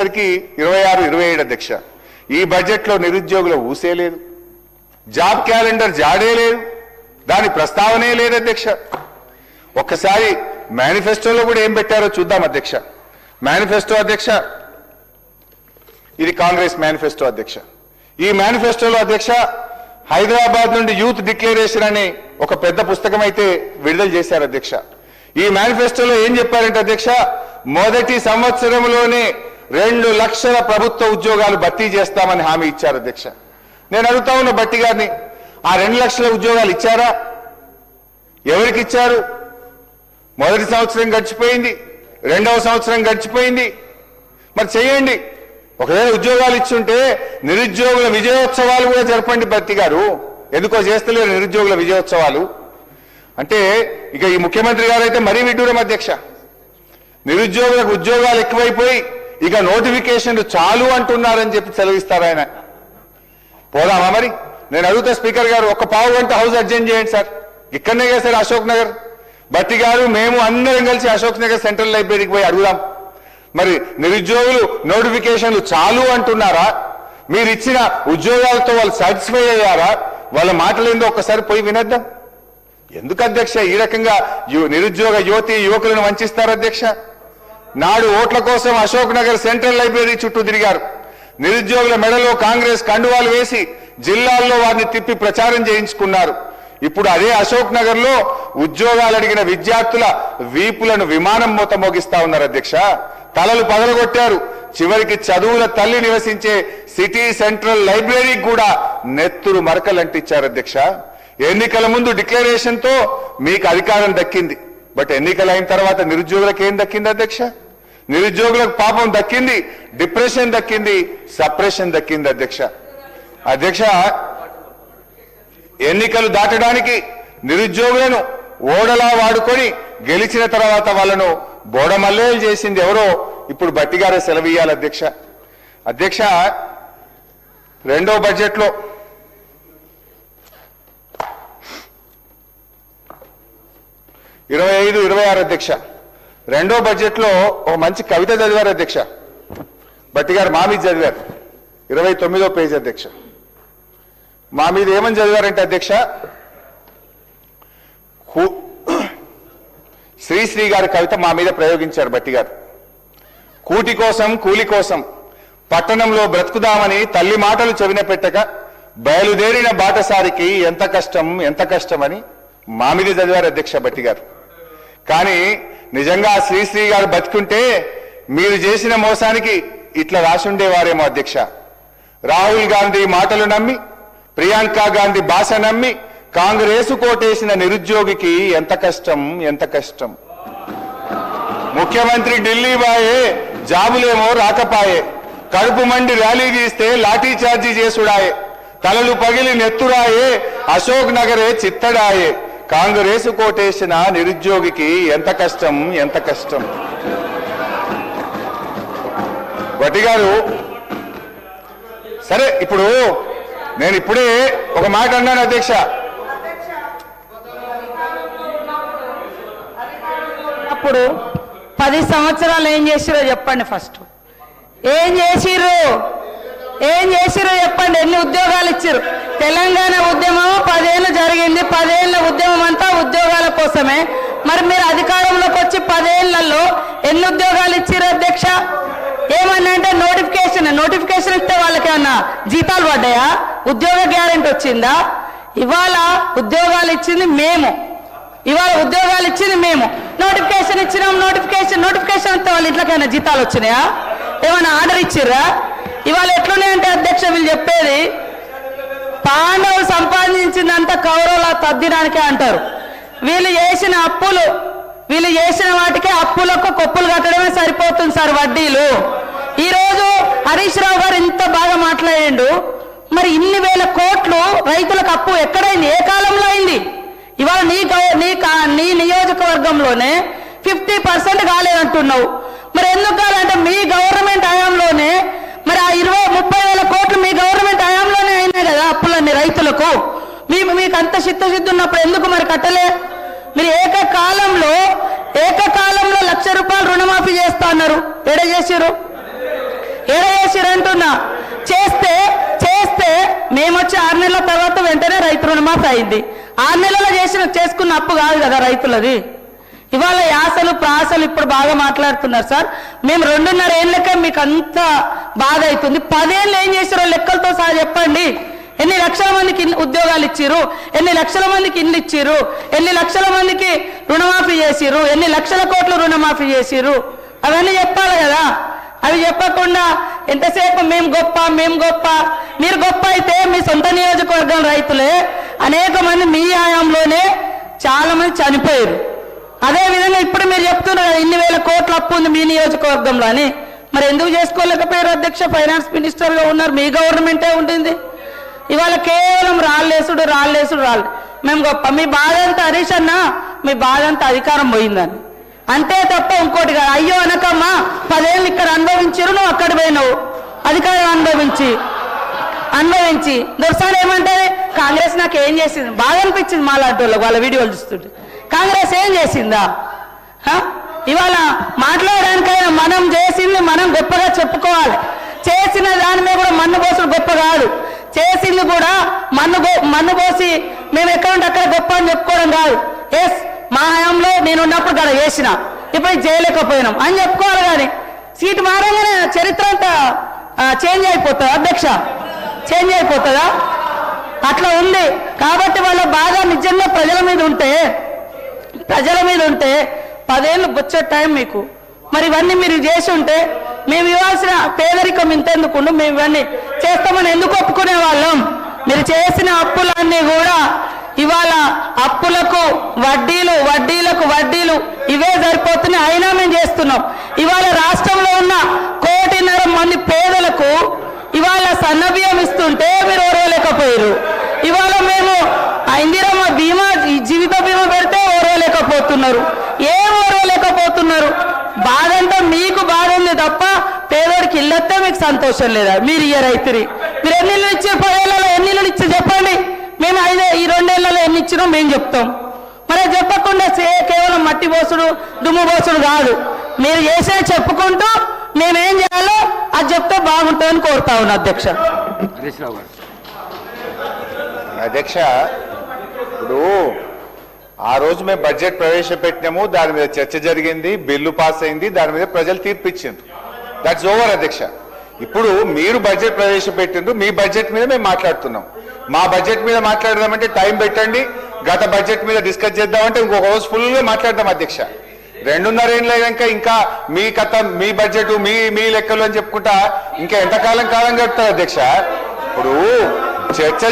26-27 అధ్యక్ష ఈ బడ్జెట్ లో నిరుద్యోగుల ఊసే లేదు, జాబ్ క్యాలెండర్ జాడే లేదు, దాని ప్రస్తావనే లేదు అధ్యక్ష. ఒక్కసారి మేనిఫెస్టోలో కూడా ఏం పెట్టారో చూద్దాం అధ్యక్ష. మేనిఫెస్టో అధ్యక్ష, ఇది కాంగ్రెస్ మేనిఫెస్టో అధ్యక్ష. ఈ మేనిఫెస్టోలో అధ్యక్ష హైదరాబాద్ నుండి యూత్ డిక్లరేషన్ అనే ఒక పెద్ద పుస్తకం అయితే విడుదల చేశారు అధ్యక్ష. ఈ మేనిఫెస్టోలో ఏం చెప్పారంటే అధ్యక్ష, మొదటి సంవత్సరంలోనే 2 లక్షల ప్రభుత్వ ఉద్యోగాలు భర్తీ చేస్తామని హామీ ఇచ్చారు అధ్యక్ష. నేను అడుగుతా ఉన్న భట్టి గారిని, ఆ 2 లక్షల ఉద్యోగాలు ఇచ్చారా? ఎవరికి ఇచ్చారు? మొదటి సంవత్సరం గడిచిపోయింది, 2వ సంవత్సరం గడిచిపోయింది, మరి చేయండి. ఒకవేళ ఉద్యోగాలు ఇచ్చుంటే నిరుద్యోగుల విజయోత్సవాలు కూడా జరపండి భట్టి గారు. ఎందుకో చేస్తలేరు నిరుద్యోగుల విజయోత్సవాలు అంటే. ఇక ఈ ముఖ్యమంత్రి గారు అయితే మరీ విడ్డూరం అధ్యక్ష. నిరుద్యోగులకు ఉద్యోగాలు ఎక్కువైపోయి ఇక నోటిఫికేషన్లు చాలు అంటున్నారని చెప్పి సెలవిస్తారు ఆయన. పోదామా మరి? నేను అడుగుతా స్పీకర్ గారు, ఒక పావు గంట హౌస్ అడ్జెంట్ చేయండి సార్. ఇక్కడనే కదా సార్ అశోక్ నగర్. భట్టి గారు మేము అందరం కలిసి అశోక్ నగర్ సెంట్రల్ లైబ్రరీకి పోయి అడుగుదాం. మరి నిరుద్యోగులు నోటిఫికేషన్లు చాలు అంటున్నారా? మీరు ఇచ్చిన ఉద్యోగాలతో వాళ్ళు సాటిస్ఫై అయ్యారా? వాళ్ళ మాటలు ఏందో ఒక్కసారి పోయి వినద్దాం. ఎందుకు అధ్యక్ష ఈ రకంగా నిరుద్యోగ యువతి యువకులను వంచిస్తారు అధ్యక్ష? నాడు ఓట్ల కోసం అశోక్ నగర్ సెంట్రల్ లైబ్రరీ చుట్టూ తిరిగారు. నిరుద్యోగుల మెడలో కాంగ్రెస్ కండువాలు వేసి జిల్లాల్లో వారిని తిప్పి ప్రచారం చేయించుకున్నారు. ఇప్పుడు అదే అశోక్ నగర్ లో ఉద్యోగాలు అడిగిన విద్యార్థుల వీపులను విమానం మూత మోగిస్తా ఉన్నారు అధ్యక్ష. తలలు పగలగొట్టారు. చివరికి చదువుల తల్లి నివసించే సిటీ సెంట్రల్ లైబ్రరీకి కూడా నెత్తురు మరకలంటించారు అధ్యక్ష. ఎన్నికల ముందు డిక్లరేషన్ తో మీకు అధికారం దక్కింది, బట్ ఎన్నికలు అయిన తర్వాత నిరుద్యోగులకు ఏం దక్కింది అధ్యక్ష? నిరుద్యోగులకు పాపం దక్కింది, డిప్రెషన్ దక్కింది, సప్రెషన్ దక్కింది అధ్యక్ష. అధ్యక్ష, ఎన్నికలు దాటడానికి నిరుద్యోగులను ఓడలా వాడుకొని గెలిచిన తర్వాత వాళ్ళను బోడమల్లేలు చేసింది ఎవరో ఇప్పుడు భట్టి గారే సెలవియ్యాలి అధ్యక్ష. అధ్యక్ష, 2వ బడ్జెట్లో 25-26 అధ్యక్ష 2వ బడ్జెట్లో ఒక మంచి కవిత చదివారు అధ్యక్ష. భట్టి గారు మా మీద చదివారు, 29వ పేజీ అధ్యక్ష. మా మీద ఏమని చదివారంటే అధ్యక్ష, శ్రీశ్రీ గారి కవిత మా మీద ప్రయోగించారు భట్టి గారు. కూటి కోసం కూలి కోసం పట్టణంలో బ్రతుకుదామని తల్లి మాటలు చెవిన పెట్టక బయలుదేరిన బాటసారికి ఎంత కష్టం ఎంత కష్టమని మా మీద చదివారు అధ్యక్ష భట్టి గారు. కానీ నిజంగా శ్రీశ్రీ గారు బతుకుంటే మీరు చేసిన మోసానికి ఇట్లా రాసుండేవారేమో అధ్యక్ష. రాహుల్ గాంధీ మాటలు నమ్మి, ప్రియాంక గాంధీ భాష నమ్మి కాంగ్రెసు కోటేసిన నిరుద్యోగికి ఎంత కష్టం ఎంత కష్టం. ముఖ్యమంత్రి ఢిల్లీ బాయే, జాబులేమో రాకపాయే, కడుపు మండి ర్యాలీ తీస్తే లాఠీ చార్జీ చేసుడాయే, తలలు పగిలి నెత్తురాయే, అశోక్ నగరే చిత్తడాయే, కాంగ్రెసు కోటేసిన నిరుద్యోగికి ఎంత కష్టం ఎంత కష్టం. భట్టి గారు, సరే ఇప్పుడు నేను ఇప్పుడే ఒక మాట అన్నాను అధ్యక్ష. అప్పుడు 10 సంవత్సరాలు ఏం చేసిరో చెప్పండి. ఫస్ట్ ఏం చేసిర్రు చెప్పండి. ఎన్ని ఉద్యోగాలు ఇచ్చిర్రు? తెలంగాణ ఉద్యమం 10 ఏళ్ళు జరిగింది. 10 ఏళ్ల ఉద్యమం అంతా ఉద్యోగాల కోసమే. మరి మీరు అధికారంలోకి వచ్చి 10 ఏళ్లలో ఎన్ని ఉద్యోగాలు ఇచ్చిర్రు అధ్యక్ష? ఏమన్నా అంటే నోటిఫికేషన్ ఇస్తే వాళ్ళకి ఏమన్నా జీతాలు పడ్డాయా? ఉద్యోగ గ్యారెంటీ వచ్చిందా? ఇవాళ ఉద్యోగాలు ఇచ్చింది మేము, నోటిఫికేషన్ ఇచ్చినాం. నోటిఫికేషన్ ఇస్తే వాళ్ళ ఇంట్లోకైనా జీతాలు వచ్చినాయా? ఏమైనా ఆర్డర్ ఇచ్చిర్రా? ఇవాళ ఎట్లున్నాయంటే అధ్యక్ష, వీళ్ళు చెప్పేది పాండవులు సంపాదించిందంతా కౌరవుల తద్దినానికే అంటారు. వీళ్ళు చేసిన వాటికే అప్పులకు కొప్పులు కట్టడమే సరిపోతుంది సార్, వడ్డీలు. ఈరోజు హరీష్ రావు గారు ఇంత బాగా మాట్లాడిండు. మరి ఇన్ని వేల కోట్లు రైతులకు అప్పు ఎక్కడైంది? ఏ కాలంలో అయింది? ఇవాళ నీ నియోజకవర్గంలోనే 50% కాలేదంటున్నావు. మరి ఎందుకు కాలంటే మీ గవర్నమెంట్ హయాంలోనే మరి ఆ 20-30 వేల కోట్లు మీ గవర్నమెంట్ హయాంలోనే అయినాయి కదా అప్పులన్నీ రైతులకు. మీకు అంత చిత్తశుద్ధి ఉన్నప్పుడు ఎందుకు మరి కట్టలే? మీరు ఏకకాలంలో 1,00,000 రూపాయలు రుణమాఫీ చేస్తా అన్నారు. ఎడ చేసారు? వచ్చి 6 నెలల తర్వాత వెంటనే రైతు రుణమాఫీ అయింది. 6 నెలల్లో చేసుకున్న అప్పు కాదు కదా రైతులది. ఇవాళ యాసలు ప్రాసలు ఇప్పుడు బాగా మాట్లాడుతున్నారు సార్. మేము 2.5 ఏళ్ళకే మీకు అంత బాధ అవుతుంది. 10 ఏళ్ళు ఏం చేసారో లెక్కలతో సహా చెప్పండి. ఎన్ని లక్షల మందికి ఉద్యోగాలు ఇచ్చిర్రు, ఎన్ని లక్షల మందికి ఇల్లు ఇచ్చిర్రు, ఎన్ని లక్షల మందికి రుణమాఫీ చేసిర్రు, ఎన్ని లక్షల కోట్లు రుణమాఫీ చేసిర్రు, అవన్నీ చెప్పాలి కదా. అవి చెప్పకుండా ఎంతసేపు మేము గొప్ప మేము గొప్ప. మీరు గొప్ప అయితే మీ సొంత నియోజకవర్గం రైతులే అనేక మంది మీ హయాంలోనే చాలా మంది చనిపోయారు. అదే విధంగా ఇప్పుడు మీరు చెప్తున్నారు ఇన్ని వేల కోట్ల అప్పు ఉంది మీ నియోజకవర్గంలో అని. మరి ఎందుకు చేసుకోలేకపోయారు అధ్యక్ష? ఫైనాన్స్ మినిస్టర్గా ఉన్నారు, మీ గవర్నమెంటే ఉంటుంది. ఇవాళ కేవలం రాళ్ళేసుడు మేము గొప్ప. మీ బాధ అంతా హరీష్ అన్న, మీ బాధ అంతా అధికారం పోయిందని అంతే తప్ప ఇంకోటి కాదు. అయ్యో అనకమ్మా, 10 ఏళ్ళు ఇక్కడ అనుభవించారు, నువ్వు అక్కడ పోయినావు అధికారం అనుభవించి దొరసారి ఏమంటే కాంగ్రెస్ నాకు ఏం చేసింది బాగా అనిపించింది. మాలాంటి వాళ్ళకి వాళ్ళ వీడియోలు చూస్తుంటే కాంగ్రెస్ ఏం చేసిందా? ఇవాళ మాట్లాడడానికైనా మనం చేసింది మనం గొప్పగా చెప్పుకోవాలి. చేసిన దాని మీద కూడా మన్ను పోసుడు గొప్ప కాదు. చేసింది కూడా మన్ను పోసి మేము ఎక్కడ ఉంటే అక్కడ గొప్ప అని చెప్పుకోవడం కాదు. ఎస్ మా హయాంలో నేను ఉన్నప్పుడు కూడా చేసిన, ఇప్పుడు చేయలేకపోయినాం అని చెప్పుకోవాలి. కానీ సీటు మారంగానే చరిత్ర అంతా చేంజ్ అయిపోతుందా అధ్యక్ష? చేంజ్ అయిపోతుందా? అట్లా ఉంది. కాబట్టి వాళ్ళ బాధ నిజంగా ప్రజల మీద ఉంటే 10 ఏళ్ళు వచ్చే టైం మీకు. మరి ఇవన్నీ మీరు చేసి ఉంటే మేము ఇవ్వాల్సిన పేదరికం ఇంతెందుకుండు, మేము ఇవన్నీ చేస్తామని ఎందుకు ఒప్పుకునే వాళ్ళం? మీరు చేసిన అప్పులన్నీ కూడా ఇవాళ అప్పులకు వడ్డీలు ఇవే సరిపోతున్నాయి. అయినా మేము చేస్తున్నాం. ఇవాళ రాష్ట్రంలో ఉన్న 1.5 కోటి మంది పేదలకు ఇవాళ సన్నబియ్యం ఇస్తుంటే మీరు ఓర్వలేకపోయారు. ఇవాళ మేము ఇందిరమ్మ బీమా జీవిత బీమా పెడితే ఓర్వలేకపోతున్నారు. ఏం ఓర్వలేకపోతున్నారు? బాధ అంటే మీకు బాధ ఉంది తప్ప పేదోడికి ఇల్లొస్తే మీకు సంతోషం లేదా? మీరు రైతురి మీరు ఎన్ని ఇళ్ళు ఇచ్చారు? 10 ఏళ్లలో ఎన్ని ఇళ్ళు ఇచ్చారు చెప్పండి. మేము ఈ 2 ఏళ్లలో ఎన్ని ఇచ్చినో మేము చెప్తాం. మరి చెప్పకుండా కేవలం మట్టి పోసుడు దుమ్ము పోసుడు కాదు. మీరు చేసే చెప్పుకుంటూ మేమేం చేయాలో అది చెప్తే బాగుంటుందని కోరుతా ఉన్నా అధ్యక్ష. అధ్యక్ష, ఇప్పుడు ఆ రోజు మేము బడ్జెట్ ప్రవేశపెట్టినాము, దాని మీద చర్చ జరిగింది, బిల్లు పాస్ అయింది, దాని మీద ప్రజలు తీర్పు ఇచ్చిండ్రు. దట్స్ ఓవర్ అధ్యక్ష. ఇప్పుడు మీరు బడ్జెట్ ప్రవేశపెట్టిండ్రు, మీ బడ్జెట్ మీద మేము మాట్లాడుతున్నాం. మా బడ్జెట్ మీద మాట్లాడదామంటే టైం పెట్టండి, గత బడ్జెట్ మీద డిస్కస్ చేద్దామంటే ఇంకొక రోజు ఫుల్గా మాట్లాడదాం అధ్యక్ష. 2.5 ఏళ్ళు అయ్యాక ఇంకా మీ కథ, మీ బడ్జెట్, మీ లెక్కలు అని చెప్పుకుంటా ఇంకా ఎంతకాలం గడుపుతారు అధ్యక్ష? ఇప్పుడు చర్చ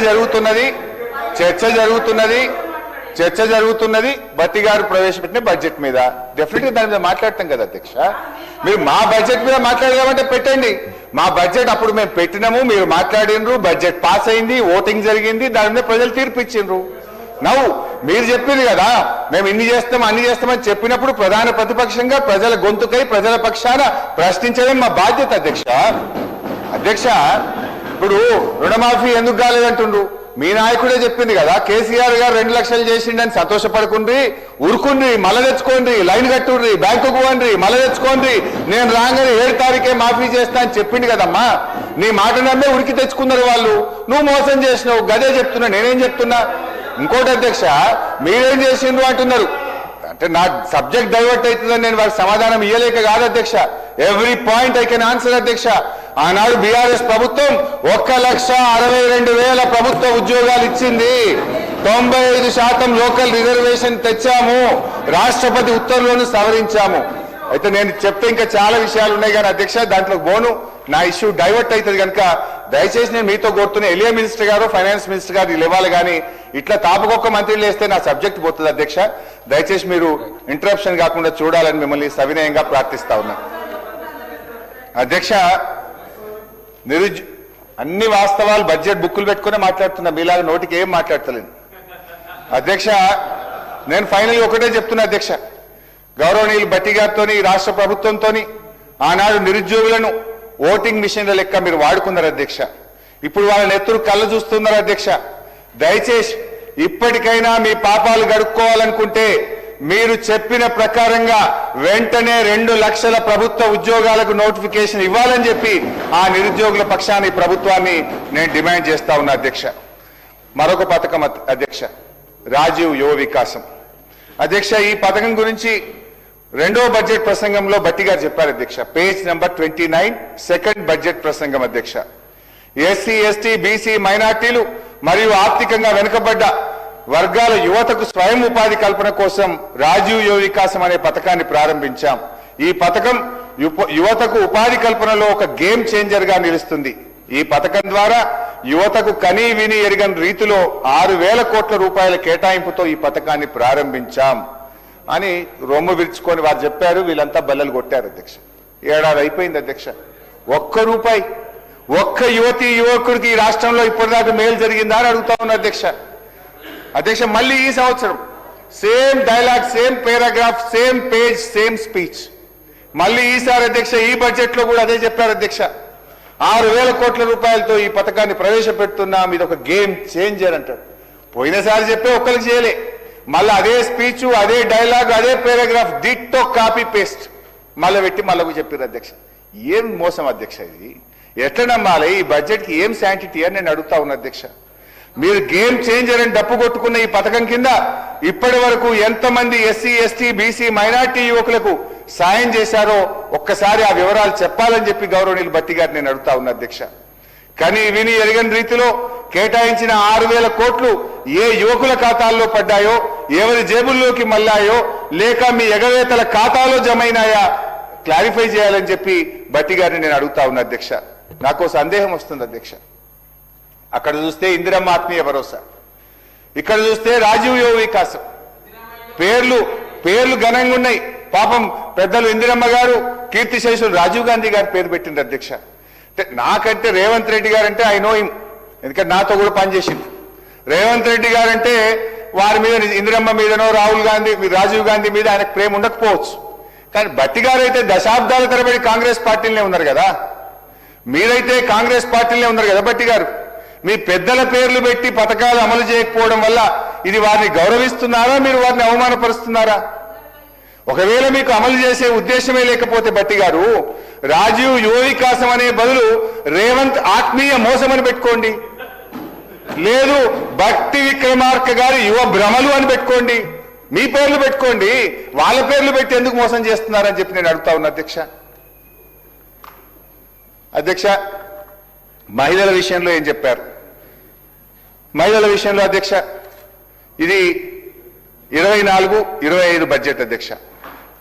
జరుగుతున్నది బట్టి గారు ప్రవేశపెట్టిన బడ్జెట్ మీద. డెఫినెట్ గా దాని మీద మాట్లాడతాం కదా అధ్యక్ష. మీరు మా బడ్జెట్ మీద మాట్లాడదామంటే పెట్టండి. మా బడ్జెట్ అప్పుడు మేము పెట్టినాము, మీరు మాట్లాడినరు, బడ్జెట్ పాస్ అయింది, ఓటింగ్ జరిగింది, దాని మీద ప్రజలు తీర్పు ఇచ్చిండ్రు. నవ్వు మీరు చెప్పింది కదా మేము ఇన్ని చేస్తాం అన్ని చేస్తామని చెప్పినప్పుడు ప్రధాన ప్రతిపక్షంగా ప్రజల గొంతుకై ప్రజల పక్షాన ప్రశ్నించడం మా బాధ్యత అధ్యక్ష. ఇప్పుడు రుణమాఫీ ఎందుకు కాలేదంటుండ్రు? మీ నాయకుడే చెప్పింది కదా, కేసీఆర్ గారు 2 లక్షలు చేసిండని సంతోషపడుకుండ్రి, ఉరుకుండ్రి, మళ్ళా తెచ్చుకోండి, లైన్ కట్టుండ్రి, బ్యాంకుకు పోండి, మళ్ళా తెచ్చుకోండి, నేను రాగానే 7 తారీఖే మాఫీ చేస్తా అని చెప్పింది కదమ్మా. నీ మాట నమ్మే ఉరికి తెచ్చుకున్నారు వాళ్ళు. నువ్వు మోసం చేసినావు, గదే చెప్తున్నా. నేనేం చెప్తున్నా? ఇంకోటి అధ్యక్ష, మీరేం చేసిండ్రు అంటున్నారు. అంటే నా సబ్జెక్ట్ డైవర్ట్ అవుతుందని నేను వారికి సమాధానం ఇయ్యలేక కాదు అధ్యక్ష. Every point I can answer అధ్యక్ష. ఆనాడు బీఆర్ఎస్ ప్రభుత్వం 1,62,000 ప్రభుత్వ ఉద్యోగాలు ఇచ్చింది. 95% లోకల్ రిజర్వేషన్ తెచ్చాము. రాష్ట్రపతి ఉత్తర్వులను సవరించాము. అయితే నేను చెప్తే ఇంకా చాలా విషయాలు ఉన్నాయి కానీ అధ్యక్ష దాంట్లో బోను నా ఇష్యూ డైవర్ట్ అవుతుంది కనుక దయచేసి నేను మీతో కోరుతున్న ఎలియా మినిస్టర్ గారు, ఫైనాన్స్ మినిస్టర్ గారు వీళ్ళు ఇవ్వాలి. కానీ ఇట్లా తాపకొక్క మంత్రులు వేస్తే నా సబ్జెక్ట్ పోతుంది అధ్యక్ష. దయచేసి మీరు ఇంటరప్షన్ కాకుండా చూడాలని మిమ్మల్ని సవినయంగా ప్రార్థిస్తా ఉన్నా అధ్యక్ష. అన్ని వాస్తవాలు బడ్జెట్ బుక్కులు పెట్టుకునే మాట్లాడుతున్నా, మీలాగా నోటికి ఏం మాట్లాడతలేను అధ్యక్ష. నేను ఫైనల్ ఒకటే చెప్తున్నా అధ్యక్ష, గౌరవనీయులు బట్టి గారితో రాష్ట్ర ప్రభుత్వంతో ఆనాడు నిరుద్యోగులను ఓటింగ్ మిషన్ల లెక్క మీరు వాడుకున్నారు అధ్యక్ష. ఇప్పుడు వాళ్ళ నెత్తురు కళ్ళు చూస్తున్నారు అధ్యక్ష. దయచేసి ఇప్పటికైనా మీ పాపాలు గడుక్కోవాలనుకుంటే మీరు చెప్పిన ప్రకారంగా వెంటనే 2 లక్షల ప్రభుత్వ ఉద్యోగాలకు నోటిఫికేషన్ ఇవ్వాలని చెప్పి ఆ నిరుద్యోగుల పక్షాన్ని ప్రభుత్వాన్ని నేను డిమాండ్ చేస్తా ఉన్నా అధ్యక్ష. మరొక పథకం అధ్యక్ష, రాజీవ్ యువ వికాసం. అధ్యక్ష, ఈ పథకం గురించి రెండో బడ్జెట్ ప్రసంగంలో భట్టి గారు చెప్పారు అధ్యక్ష. పేజ్ నంబర్ 29, సెకండ్ బడ్జెట్ ప్రసంగం అధ్యక్ష. ఎస్సీ, ఎస్టీ, బీసీ, మైనార్టీలు మరియు ఆర్థికంగా వెనుకబడ్డ వర్గాల యువతకు స్వయం ఉపాధి కల్పన కోసం రాజీవ్ యువ వికాసం అనే పథకాన్ని ప్రారంభించాం. ఈ పథకం యువతకు ఉపాధి కల్పనలో ఒక గేమ్ చేంజర్ గా నిలుస్తుంది. ఈ పథకం ద్వారా యువతకు కనీ విని ఎరగని రీతిలో 6,000 కోట్ల రూపాయల కేటాయింపుతో ఈ పథకాన్ని ప్రారంభించాం అని రొమ్ము విరుచుకొని వారు చెప్పారు. వీళ్ళంతా బల్లలు కొట్టారు అధ్యక్ష. ఏడాది అయిపోయింది అధ్యక్ష. ఒక్క రూపాయి ఒక్క యువతి యువకుడికి ఈ రాష్ట్రంలో ఇప్పటిదాకా మేలు జరిగిందా అని అడుగుతా ఉన్నా అధ్యక్ష. అధ్యక్ష, మళ్ళీ ఈ సంవత్సరం same dialogue, same paragraph, same page, same speech. మళ్ళీ ఈసారి అధ్యక్ష ఈ బడ్జెట్ లో కూడా అదే చెప్పారు అధ్యక్ష. 6,000 కోట్ల రూపాయలతో ఈ పథకాన్ని ప్రవేశపెడుతున్నాం, ఇది ఒక గేమ్ చేంజర్ అంటారు. పోయినసారి చెప్పే ఒక్కరికి చేయలే, మళ్ళీ అదే స్పీచ్, అదే డైలాగ్, అదే పారాగ్రాఫ్, డిట్టో కాపీ పేస్ట్ మళ్ళీ పెట్టి మళ్ళీ చెప్పారు అధ్యక్ష. ఏం మోసం అధ్యక్ష ఇది? ఎట్లా నమ్మాలి? ఈ బడ్జెట్ కి ఏం శాంటిటీ అని నేను అడుగుతా ఉన్నా అధ్యక్ష. మీరు గేమ్ చేంజర్ అని డప్పు కొట్టుకున్న ఈ పథకం కింద ఇప్పటి వరకు ఎంతమంది ఎస్సీ, ఎస్టీ, బీసీ, మైనార్టీ యువకులకు సాయం చేశారో ఒక్కసారి ఆ వివరాలు చెప్పాలని చెప్పి గౌరవనీయులు భట్టి గారు నేను అడుగుతా ఉన్నా అధ్యక్ష. కానీ విని ఎరగని రీతిలో కేటాయించిన 6,000 కోట్లు ఏ యువకుల ఖాతాల్లో పడ్డాయో, ఎవరి జేబుల్లోకి మళ్ళాయో, లేక మీ ఎగవేతల ఖాతాలో జమైనాయా క్లారిఫై చేయాలని చెప్పి భట్టి గారిని నేను అడుగుతా ఉన్నా అధ్యక్ష. నాకు సందేహం వస్తుంది అధ్యక్ష. అక్కడ చూస్తే ఇందిరమ్మ ఆత్మీయ భరోసా, ఇక్కడ చూస్తే రాజీవ్ యువ వికాసం. పేర్లు ఘనంగా ఉన్నాయి. పాపం పెద్దలు ఇందిరమ్మ గారు, కీర్తిశేషులు రాజీవ్ గాంధీ గారి పేరు పెట్టింది అధ్యక్ష. నాకంటే రేవంత్ రెడ్డి గారు అంటే ఐ నో హిమ్, ఎందుకంటే నాతో కూడా పనిచేసింది. రేవంత్ రెడ్డి గారు అంటే వారి మీద, ఇందిరమ్మ మీదనో రాజీవ్ గాంధీ మీద ఆయనకు ప్రేమ ఉండకపోవచ్చు. కానీ భట్టి గారు అయితే దశాబ్దాల తరబడి కాంగ్రెస్ పార్టీలనే ఉన్నారు కదా. మీరైతే కాంగ్రెస్ పార్టీలనే ఉన్నారు కదా భట్టి గారు. మీ పెద్దల పేర్లు పెట్టి పథకాలు అమలు చేయకపోవడం వల్ల ఇది వారిని గౌరవిస్తున్నారా, మీరు వారిని అవమానపరుస్తున్నారా? ఒకవేళ మీకు అమలు చేసే ఉద్దేశమే లేకపోతే భట్టి గారు, రాజీవ్ యువ వికాసం అనే బదులు రేవంత్ ఆత్మీయ మోసం అని పెట్టుకోండి, లేదు భక్తి విక్రమార్క గారి యువ భ్రమలు అని పెట్టుకోండి. మీ పేర్లు పెట్టుకోండి, వాళ్ళ పేర్లు పెట్టి ఎందుకు మోసం చేస్తున్నారని చెప్పి నేను అడుగుతా ఉన్నా అధ్యక్ష. అధ్యక్ష, మహిళల విషయంలో ఏం చెప్పారు? మహిళల విషయంలో అధ్యక్ష, ఇది 24-25 బడ్జెట్ అధ్యక్ష.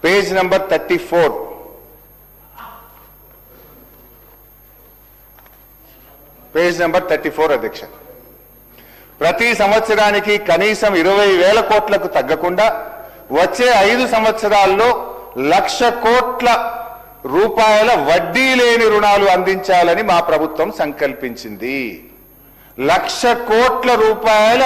పేజ్ నంబర్ 34, పేజ్ నంబర్ 34 అధ్యక్ష. ప్రతి సంవత్సరానికి కనీసం 20,000 కోట్లకు తగ్గకుండా వచ్చే 5 సంవత్సరాల్లో 1,00,000 కోట్ల రూపాయల వడ్డీ లేని రుణాలు అందించాలని మా ప్రభుత్వం సంకల్పించింది. 1,00,000 కోట్ల రూపాయల